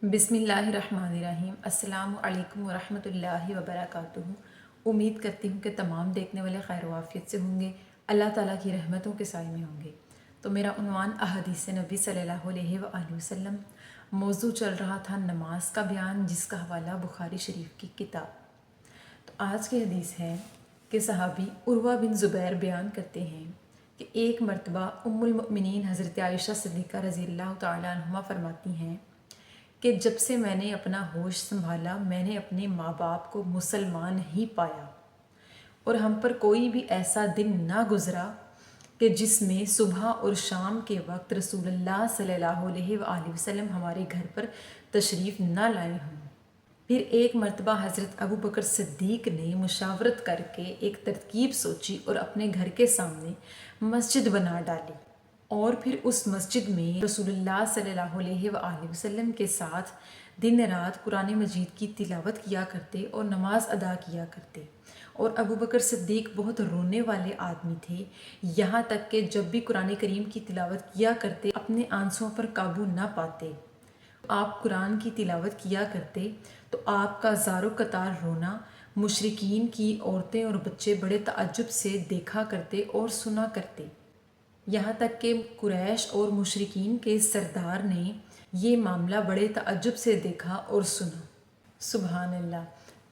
بسم اللہ الرحمن الرحیم۔ السلام علیکم ورحمۃ اللہ وبرکاتہ۔ امید کرتی ہوں کہ تمام دیکھنے والے خیر و عافیت سے ہوں گے، اللہ تعالیٰ کی رحمتوں کے سائے میں ہوں گے۔ تو میرا عنوان احادیث نبی صلی اللہ علیہ وآلہ وسلم، موضوع چل رہا تھا نماز کا بیان، جس کا حوالہ بخاری شریف کی کتاب۔ تو آج کی حدیث ہے کہ صحابی عروہ بن زبیر بیان کرتے ہیں کہ ایک مرتبہ ام المؤمنین حضرت عائشہ صدیقہ رضی اللہ تعالیٰ عنہما فرماتی ہیں کہ جب سے میں نے اپنا ہوش سنبھالا، میں نے اپنے ماں باپ کو مسلمان ہی پایا، اور ہم پر کوئی بھی ایسا دن نہ گزرا کہ جس میں صبح اور شام کے وقت رسول اللہ صلی اللہ علیہ وآلہ وسلم ہمارے گھر پر تشریف نہ لائے ہوں۔ پھر ایک مرتبہ حضرت ابو بکر صدیق نے مشاورت کر کے ایک ترکیب سوچی اور اپنے گھر کے سامنے مسجد بنا ڈالی، اور پھر اس مسجد میں رسول اللہ صلی اللہ علیہ وآلہ وسلم کے ساتھ دن رات قرآن مجید کی تلاوت کیا کرتے اور نماز ادا کیا کرتے۔ اور ابو بکر صدیق بہت رونے والے آدمی تھے، یہاں تک کہ جب بھی قرآن کریم کی تلاوت کیا کرتے اپنے آنسوؤں پر قابو نہ پاتے۔ آپ قرآن کی تلاوت کیا کرتے تو آپ کا زارو قطار رونا مشرکین کی عورتیں اور بچے بڑے تعجب سے دیکھا کرتے اور سنا کرتے، یہاں تک کہ قریش اور مشرکین کے سردار نے یہ معاملہ بڑے تعجب سے دیکھا اور سنا۔ سبحان اللہ۔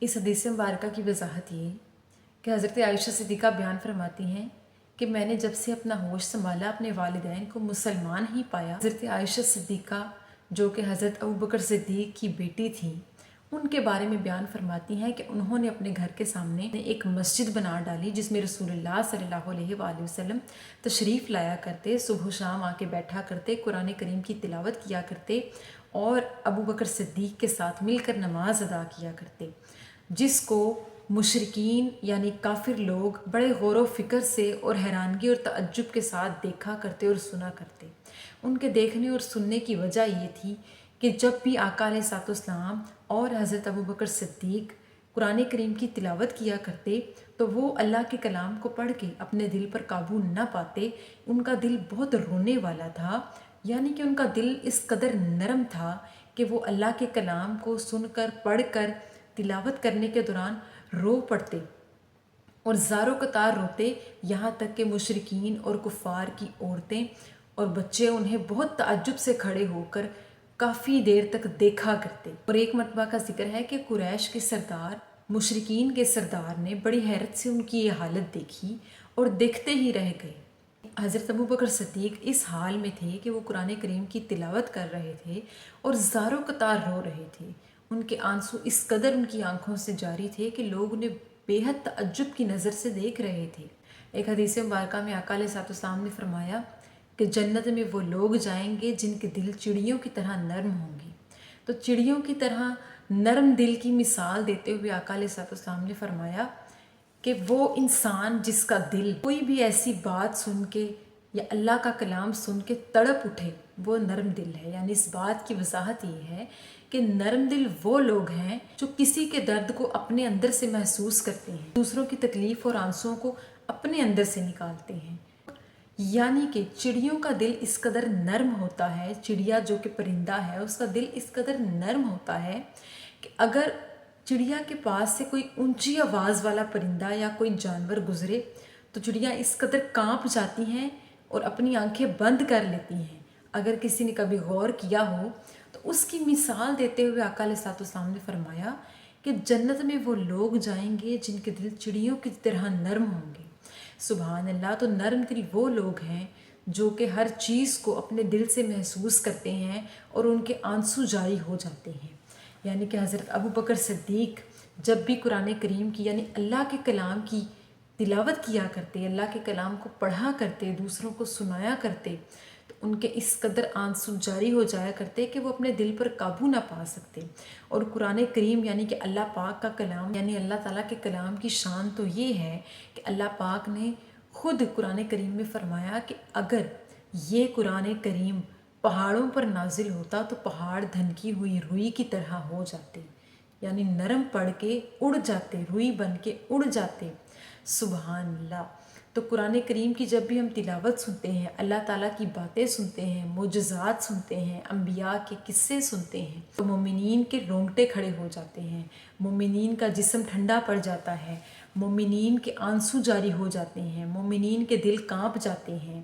اس حدیث مبارکہ کی وضاحت یہ کہ حضرت عائشہ صدیقہ بیان فرماتی ہیں کہ میں نے جب سے اپنا ہوش سنبھالا، اپنے والدین کو مسلمان ہی پایا۔ حضرت عائشہ صدیقہ جو کہ حضرت ابو بکر صدیق کی بیٹی تھیں، ان کے بارے میں بیان فرماتی ہیں کہ انہوں نے اپنے گھر کے سامنے ایک مسجد بنا ڈالی، جس میں رسول اللہ صلی اللہ علیہ وآلہ وسلم تشریف لایا کرتے، صبح و شام آ کے بیٹھا کرتے، قرآن کریم کی تلاوت کیا کرتے اور ابو بکر صدیق کے ساتھ مل کر نماز ادا کیا کرتے، جس کو مشرکین یعنی کافر لوگ بڑے غور و فکر سے اور حیرانگی اور تعجب کے ساتھ دیکھا کرتے اور سنا کرتے۔ ان کے دیکھنے اور سننے کی وجہ یہ تھی کہ جب بھی آقا علیہ الصلوۃ والسلام اور حضرت ابو بکر صدیق قرآن کریم کی تلاوت کیا کرتے تو وہ اللہ کے کلام کو پڑھ کے اپنے دل پر قابو نہ پاتے۔ ان کا دل بہت رونے والا تھا، یعنی کہ ان کا دل اس قدر نرم تھا کہ وہ اللہ کے کلام کو سن کر پڑھ کر تلاوت کرنے کے دوران رو پڑتے اور زارو قطار روتے، یہاں تک کہ مشرکین اور کفار کی عورتیں اور بچے انہیں بہت تعجب سے کھڑے ہو کر کافی دیر تک دیکھا کرتے۔ اور ایک مرتبہ کا ذکر ہے کہ قریش کے سردار، مشرکین کے سردار نے بڑی حیرت سے ان کی یہ حالت دیکھی اور دیکھتے ہی رہ گئے۔ حضرت ابو بکر صدیق اس حال میں تھے کہ وہ قرآن کریم کی تلاوت کر رہے تھے اور زارو قطار رو رہے تھے۔ ان کے آنسو اس قدر ان کی آنکھوں سے جاری تھے کہ لوگ انہیں بے حد تعجب کی نظر سے دیکھ رہے تھے۔ ایک حدیث مبارکہ میں آقا علیہ الصلوۃ والسلام نے فرمایا کہ جنت میں وہ لوگ جائیں گے جن کے دل چڑیوں کی طرح نرم ہوں گے۔ تو چڑیوں کی طرح نرم دل کی مثال دیتے ہوئے آقا علیہ الصلوۃ والسلام نے فرمایا کہ وہ انسان جس کا دل کوئی بھی ایسی بات سن کے یا اللہ کا کلام سن کے تڑپ اٹھے، وہ نرم دل ہے۔ یعنی اس بات کی وضاحت یہ ہے کہ نرم دل وہ لوگ ہیں جو کسی کے درد کو اپنے اندر سے محسوس کرتے ہیں، دوسروں کی تکلیف اور آنسوؤں کو اپنے اندر سے نکالتے ہیں۔ یعنی کہ چڑیوں کا دل اس قدر نرم ہوتا ہے، چڑیا جو کہ پرندہ ہے اس کا دل اس قدر نرم ہوتا ہے کہ اگر چڑیا کے پاس سے کوئی اونچی آواز والا پرندہ یا کوئی جانور گزرے تو چڑیا اس قدر کانپ جاتی ہیں اور اپنی آنکھیں بند کر لیتی ہیں۔ اگر کسی نے کبھی غور کیا ہو تو اس کی مثال دیتے ہوئے آقا علیہ الصلوۃ والسلام نے فرمایا کہ جنت میں وہ لوگ جائیں گے جن کے دل چڑیوں کی طرح نرم ہوں گے۔ سبحان اللہ۔ تو نرم دل وہ لوگ ہیں جو کہ ہر چیز کو اپنے دل سے محسوس کرتے ہیں اور ان کے آنسو جاری ہو جاتے ہیں۔ یعنی کہ حضرت ابو بکر صدیق جب بھی قرآن کریم کی یعنی اللہ کے کلام کی تلاوت کیا کرتے، اللہ کے کلام کو پڑھا کرتے، دوسروں کو سنایا کرتے، تو ان کے اس قدر آنسو جاری ہو جایا کرتے کہ وہ اپنے دل پر قابو نہ پا سکتے۔ اور قرآن کریم یعنی کہ اللہ پاک کا کلام، یعنی اللہ تعالیٰ کے کلام کی شان تو یہ ہے کہ اللہ پاک نے خود قرآن کریم میں فرمایا کہ اگر یہ قرآن کریم پہاڑوں پر نازل ہوتا تو پہاڑ دھنکی ہوئی روئی کی طرح ہو جاتے، یعنی نرم پڑ کے اڑ جاتے، روئی بن کے اڑ جاتے۔ سبحان اللہ۔ تو قرآن کریم کی جب بھی ہم تلاوت سنتے ہیں، اللہ تعالیٰ کی باتیں سنتے ہیں، معجزات سنتے ہیں، انبیاء کے قصے سنتے ہیں، تو مومنین کے رونگٹے کھڑے ہو جاتے ہیں، مومنین کا جسم ٹھنڈا پڑ جاتا ہے، مومنین کے آنسو جاری ہو جاتے ہیں، مومنین کے دل کانپ جاتے ہیں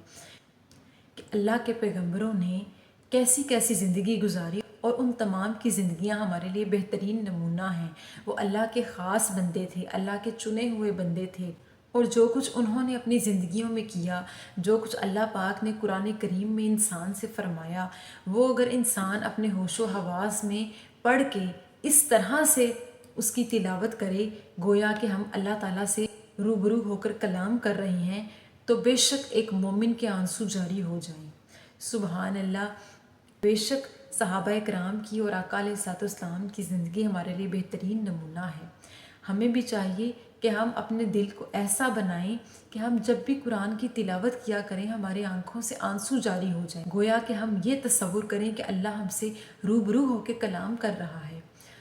کہ اللہ کے پیغمبروں نے کیسی کیسی زندگی گزاری، اور ان تمام کی زندگیاں ہمارے لیے بہترین نمونہ ہیں۔ وہ اللہ کے خاص بندے تھے، اللہ کے چنے ہوئے بندے تھے، اور جو کچھ انہوں نے اپنی زندگیوں میں کیا، جو کچھ اللہ پاک نے قرآن کریم میں انسان سے فرمایا، وہ اگر انسان اپنے ہوش و حواس میں پڑھ کے اس طرح سے اس کی تلاوت کرے گویا کہ ہم اللہ تعالیٰ سے روبرو ہو کر کلام کر رہے ہیں، تو بے شک ایک مومن کے آنسو جاری ہو جائیں۔ سبحان اللہ۔ بے شک صحابہ کرام کی اور آقا علیہ الصلوۃ والسلام کی زندگی ہمارے لیے بہترین نمونہ ہے۔ ہمیں بھی چاہیے کہ ہم اپنے دل کو ایسا بنائیں کہ ہم جب بھی قرآن کی تلاوت کیا کریں ہمارے آنکھوں سے آنسو جاری ہو جائیں، گویا کہ ہم یہ تصور کریں کہ اللہ ہم سے روبرو ہو کے کلام کر رہا ہے۔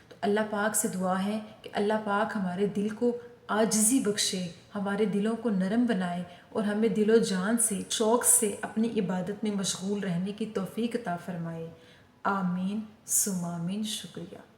تو اللہ پاک سے دعا ہے کہ اللہ پاک ہمارے دل کو عاجزی بخشے، ہمارے دلوں کو نرم بنائے، اور ہمیں دل و جان سے، شوق سے اپنی عبادت میں مشغول رہنے کی توفیق عطا فرمائے۔ آمین ثم آمین۔ شکریہ۔